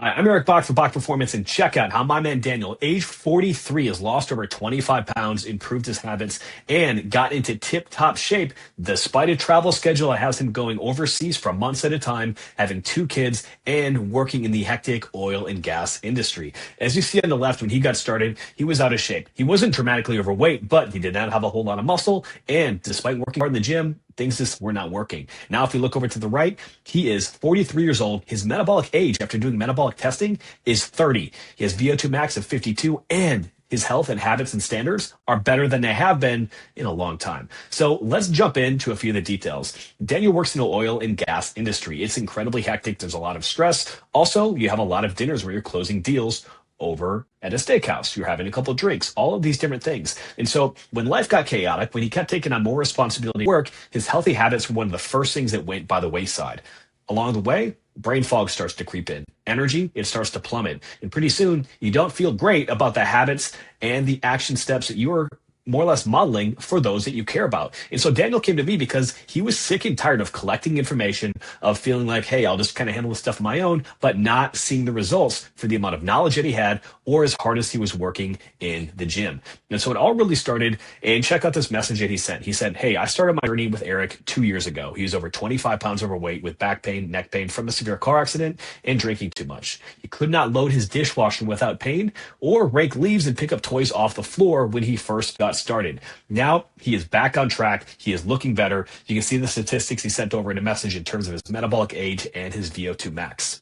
Hi, I'm Eric Bach for Bach Performance, and check out how my man Daniel, age 43, has lost over 25 pounds, improved his habits, and got into tip-top shape despite a travel schedule that has him going overseas for months at a time, having two kids, and working in the hectic oil and gas industry. As you see on the left, when he got started, he was out of shape. He wasn't dramatically overweight, but he did not have a whole lot of muscle, and despite working hard in the gym, things just were not working. Now, if you look over to the right, he is 43 years old. His metabolic age after doing metabolic testing is 30. He has VO2 max of 52, and his health and habits and standards are better than they have been in a long time. So let's jump into a few of the details. Daniel works in the oil and gas industry. It's incredibly hectic. There's a lot of stress. Also, you have a lot of dinners where you're closing deals over at a steakhouse. You're having a couple of drinks, all of these different things. And so when life got chaotic, when he kept taking on more responsibility at work, his healthy habits were one of the first things that went by the wayside. Along the way, brain fog starts to creep in. Energy, it starts to plummet. And pretty soon, you don't feel great about the habits and the action steps that you are more or less modeling for those that you care about. And so Daniel came to me because he was sick and tired of collecting information, of feeling like, hey, I'll just kind of handle this stuff on my own, but not seeing the results for the amount of knowledge that he had or as hard as he was working in the gym. And so it all really started, and check out this message that he sent. He said, hey, I started my journey with Eric 2 years ago. He was over 25 pounds overweight with back pain, neck pain from a severe car accident and drinking too much. He could not load his dishwasher without pain or rake leaves and pick up toys off the floor when he first got started. Now he is back on track. He is looking better. You can see the statistics he sent over in a message in terms of his metabolic age and his VO2 max.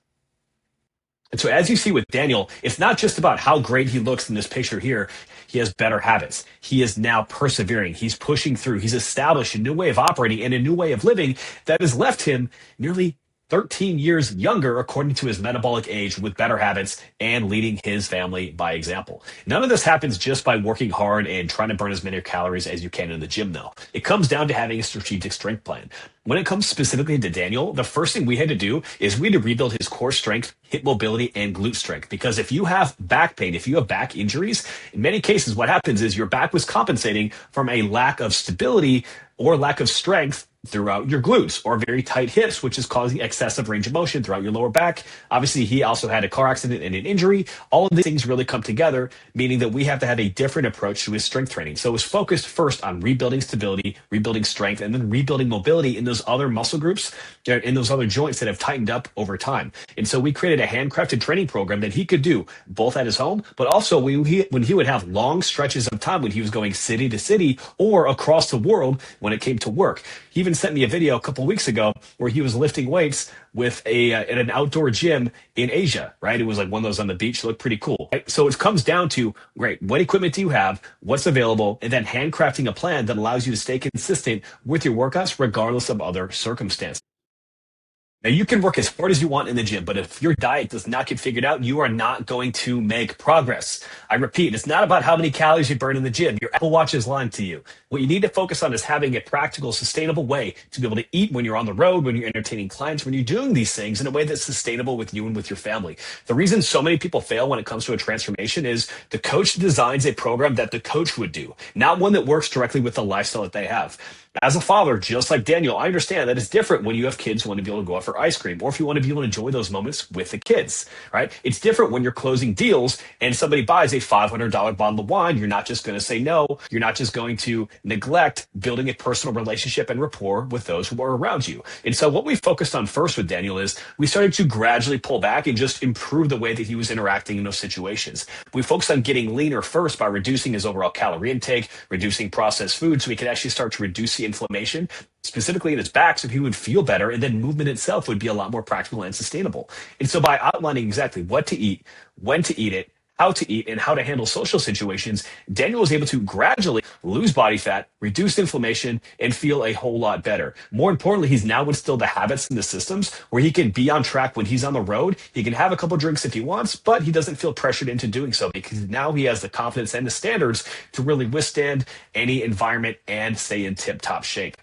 And so as you see with Daniel, it's not just about how great he looks in this picture here. He has better habits. He is now persevering. He's pushing through. He's established a new way of operating and a new way of living that has left him nearly 13 years younger, according to his metabolic age, with better habits and leading his family by example. None of this happens just by working hard and trying to burn as many calories as you can in the gym, though. It comes down to having a strategic strength plan. When it comes specifically to Daniel, the first thing we had to do is we had to rebuild his core strength, hip mobility, and glute strength. Because if you have back pain, if you have back injuries, in many cases, what happens is your back was compensating from a lack of stability or lack of strength throughout your glutes, or very tight hips, which is causing excessive range of motion throughout your lower back. Obviously, he also had a car accident and an injury. All of these things really come together, meaning that we have to have a different approach to his strength training. So it was focused first on rebuilding stability, rebuilding strength, and then rebuilding mobility in those other muscle groups, in those other joints that have tightened up over time. And so we created a handcrafted training program that he could do both at his home, but also when he would have long stretches of time when he was going city to city or across the world when it came to work. He even sent me a video a couple of weeks ago where he was lifting weights with at an outdoor gym in Asia, right? It was like one of those on the beach. It looked pretty cool, right? So it comes down to, great, what equipment do you have? What's available? And then handcrafting a plan that allows you to stay consistent with your workouts regardless of other circumstances. Now, you can work as hard as you want in the gym, but if your diet does not get figured out, you are not going to make progress. I repeat, it's not about how many calories you burn in the gym. Your Apple Watch is lying to you. What you need to focus on is having a practical, sustainable way to be able to eat when you're on the road, when you're entertaining clients, when you're doing these things in a way that's sustainable with you and with your family. The reason so many people fail when it comes to a transformation is the coach designs a program that the coach would do, not one that works directly with the lifestyle that they have. As a father, just like Daniel, I understand that it's different when you have kids who want to be able to go out for ice cream, or if you want to be able to enjoy those moments with the kids, right? It's different when you're closing deals and somebody buys a $500 bottle of wine. You're not just going to say no. You're not just going to neglect building a personal relationship and rapport with those who are around you. And so what we focused on first with Daniel is we started to gradually pull back and just improve the way that he was interacting in those situations. We focused on getting leaner first by reducing his overall calorie intake, reducing processed food, so we could actually start to reduce the inflammation, specifically in his back, so he would feel better, and then movement itself would be a lot more practical and sustainable. And so by outlining exactly what to eat, when to eat it, how to eat, and how to handle social situations, Daniel was able to gradually lose body fat, reduce inflammation, and feel a whole lot better. More importantly, he's now instilled the habits and the systems where he can be on track when he's on the road. He can have a couple drinks if he wants, but he doesn't feel pressured into doing so because now he has the confidence and the standards to really withstand any environment and stay in tip-top shape.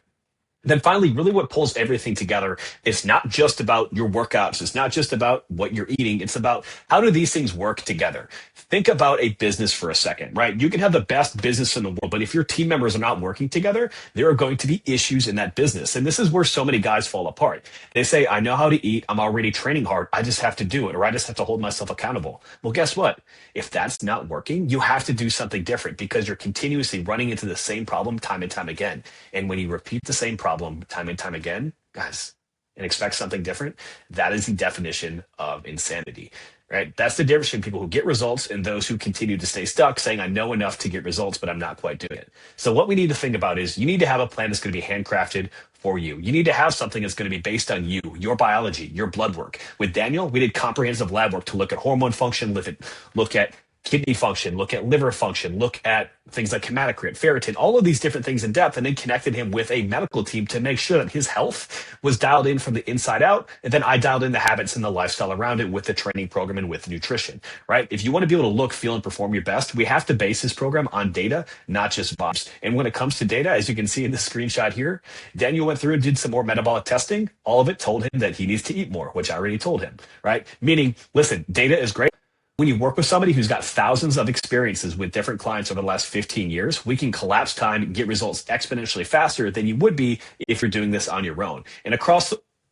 Then finally, really what pulls everything together is not just about your workouts. It's not just about what you're eating. It's about how do these things work together? Think about a business for a second, right? You can have the best business in the world, but if your team members are not working together, there are going to be issues in that business. And this is where so many guys fall apart. They say, I know how to eat. I'm already training hard. I just have to do it, or I just have to hold myself accountable. Well, guess what? If that's not working, you have to do something different because you're continuously running into the same problem time and time again. And when you repeat the same problem time and time again, guys, and expect something different, that is the definition of insanity, right? That's the difference between people who get results and those who continue to stay stuck saying, I know enough to get results, but I'm not quite doing it. So what we need to think about is you need to have a plan that's going to be handcrafted for you. You need to have something that's going to be based on you, your biology, your blood work. With Daniel, we did comprehensive lab work to look at hormone function, look at kidney function, look at liver function, look at things like hematocrit, ferritin, all of these different things in depth, and then connected him with a medical team to make sure that his health was dialed in from the inside out. And then I dialed in the habits and the lifestyle around it with the training program and with nutrition, right? If you want to be able to look, feel, and perform your best, we have to base this program on data, not just vibes. And when it comes to data, as you can see in the screenshot here, Daniel went through and did some more metabolic testing. All of it told him that he needs to eat more, which I already told him, right? Meaning, listen, data is great. When you work with somebody who's got thousands of experiences with different clients over the last 15 years, we can collapse time and get results exponentially faster than you would be if you're doing this on your own. And across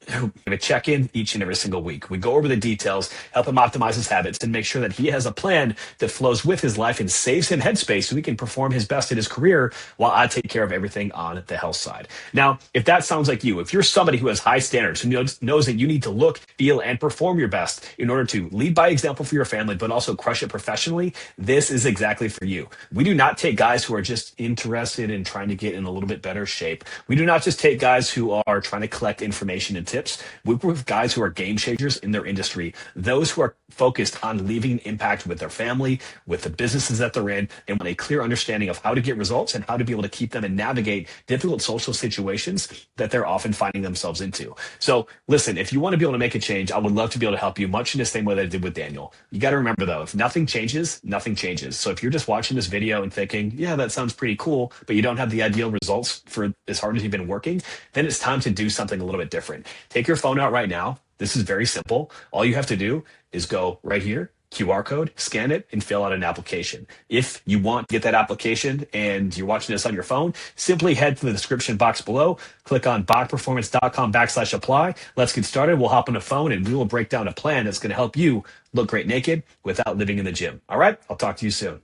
we're going to check in each and every single week. We go over the details, help him optimize his habits, and make sure that he has a plan that flows with his life and saves him headspace so he can perform his best in his career while I take care of everything on the health side. Now, if that sounds like you, if you're somebody who has high standards, who knows that you need to look, feel, and perform your best in order to lead by example for your family, but also crush it professionally, this is exactly for you. We do not take guys who are just interested in trying to get in a little bit better shape. We do not just take guys who are trying to collect information and tips. We work with guys who are game changers in their industry, those who are focused on leaving an impact with their family, with the businesses that they're in, and with a clear understanding of how to get results and how to be able to keep them and navigate difficult social situations that they're often finding themselves into. So listen, if you want to be able to make a change, I would love to be able to help you much in the same way that I did with Daniel. You got to remember though, if nothing changes, nothing changes. So if you're just watching this video and thinking, yeah, that sounds pretty cool, but you don't have the ideal results for as hard as you've been working, then it's time to do something a little bit different. Take your phone out right now. This is very simple. All you have to do is go right here, QR code, scan it, and fill out an application. If you want to get that application and you're watching this on your phone, simply head to the description box below, click on bachperformance.com/apply. Let's get started. We'll hop on the phone and we will break down a plan that's going to help you look great naked without living in the gym. All right? I'll talk to you soon.